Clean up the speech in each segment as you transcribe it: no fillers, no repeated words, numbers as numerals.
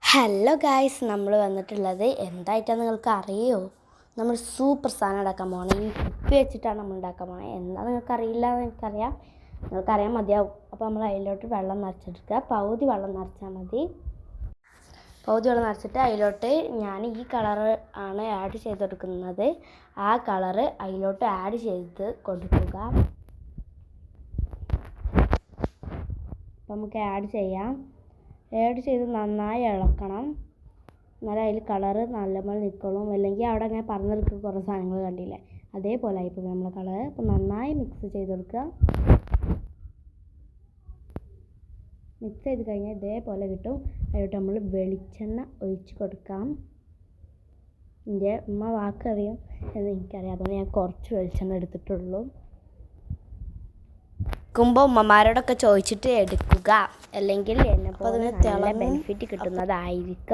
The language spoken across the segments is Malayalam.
ഹലോ ഗായ്സ്, നമ്മൾ വന്നിട്ടുള്ളത് എന്തായിട്ടാണ് നിങ്ങൾക്ക് അറിയോ? നമ്മൾ സൂപ്പർ സാധനം ഉണ്ടാക്കാൻ പോകണേ. ഈ കുപ്പി വെച്ചിട്ടാണ് നമ്മൾ ഉണ്ടാക്കാൻ പോകണേ. എന്താ നിങ്ങൾക്ക് അറിയില്ല എന്ന് എനിക്കറിയാം, നിങ്ങൾക്കറിയാൻ മതിയാവും. അപ്പോൾ നമ്മൾ അതിലോട്ട് വെള്ളം നിറച്ചെടുക്കുക. പകുതി വെള്ളം നിറച്ചാൽ മതി. പകുതി വെള്ളം നിറച്ചിട്ട് അതിലോട്ട് ഞാൻ ഈ കളറ് ആണ് ആഡ് ചെയ്ത് കൊടുക്കുന്നത്. ആ കളറ് അതിലോട്ട് ആഡ് ചെയ്ത് കൊടുക്കുക. അപ്പോൾ നമുക്ക് ആഡ് ചെയ്യാം. ആഡ് ചെയ്ത് നന്നായി ഇളക്കണം. എന്നാലും അതിൽ കളറ് നല്ലപോലെ നിൽക്കണം. അല്ലെങ്കിൽ അവിടെ അങ്ങനെ പറന്നെടുക്കുക കുറേ സാധനങ്ങൾ കണ്ടില്ലേ, അതേപോലെ ആയിപ്പോൾ നമ്മൾ കളറ്. അപ്പോൾ നന്നായി മിക്സ് ചെയ്ത് കൊടുക്കുക. മിക്സ് ചെയ്ത് കഴിഞ്ഞാൽ ഇതേപോലെ കിട്ടും. അതിലോട്ട് നമ്മൾ വെളിച്ചെണ്ണ ഒഴിച്ച് കൊടുക്കാം. എൻ്റെ ഉമ്മ വാക്കറിയും എന്ന് എനിക്കറിയാം, അതുകൊണ്ട് ഞാൻ കുറച്ച് വെളിച്ചെണ്ണ എടുത്തിട്ടുള്ളൂ. ുമ്പോൾ ഉമ്മമാരോടൊക്കെ ചോദിച്ചിട്ട് എടുക്കുക, അല്ലെങ്കിൽ എന്നെപ്പോൾ അതിന് നല്ല ബെനിഫിറ്റ് കിട്ടുന്നതായിരിക്കും.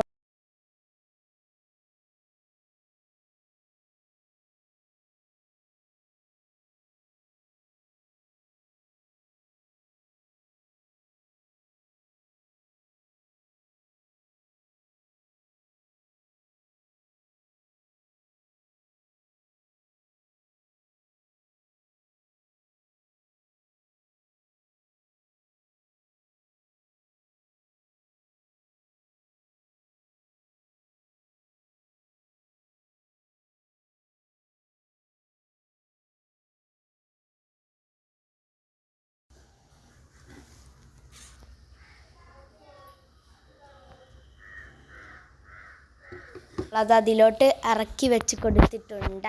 അത് അതിലോട്ട് ഇറക്കി വെച്ച് കൊടുത്തിട്ടുണ്ട്.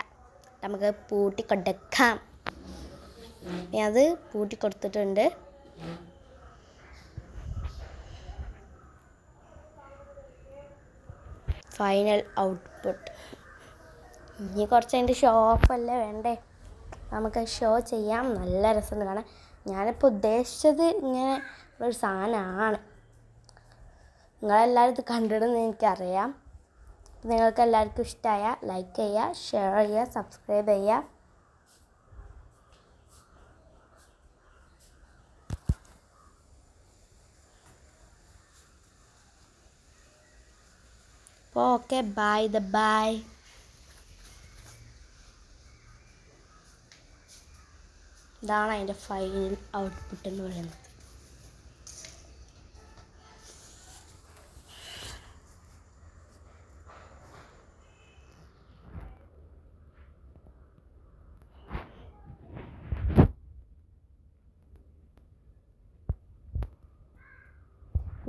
നമുക്ക് പൂട്ടി കൊടുക്കാം. അത് പൂട്ടി കൊടുത്തിട്ടുണ്ട്. Final output. ഇനി കുറച്ച് അതിൻ്റെ ഷോ ഓഫ് അല്ലേ വേണ്ടേ, നമുക്ക് ഷോ ചെയ്യാം. നല്ല രസമുണ്ട് കാണാൻ. ഞാനിപ്പോൾ ഉദ്ദേശിച്ചത് ഇങ്ങനെ ഒരു സാധനമാണ്. നിങ്ങളെല്ലാവരും ഇത് കണ്ടിടുമെന്ന് എനിക്കറിയാം. നിങ്ങൾക്ക് എല്ലാവർക്കും ഇഷ്ടമായ ലൈക്ക് ചെയ്യുക, ഷെയർ ചെയ്യുക, സബ്സ്ക്രൈബ് ചെയ്യുക. അപ്പോൾ ഓക്കെ, ബൈ. ഇതാണ് അതിൻ്റെ ഫൈനൽ ഔട്ട്പുട്ട് എന്ന് പറയുന്നത്.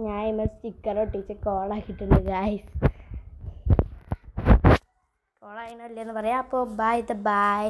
ഞാൻ ഇന്ന് സ്റ്റിക്കർ ഒട്ടിച്ച് കോളാക്കിയിട്ടുണ്ട് ഗായ്സ്. കോളായിനല്ലേന്ന് പറയാം. അപ്പോൾ ബൈ.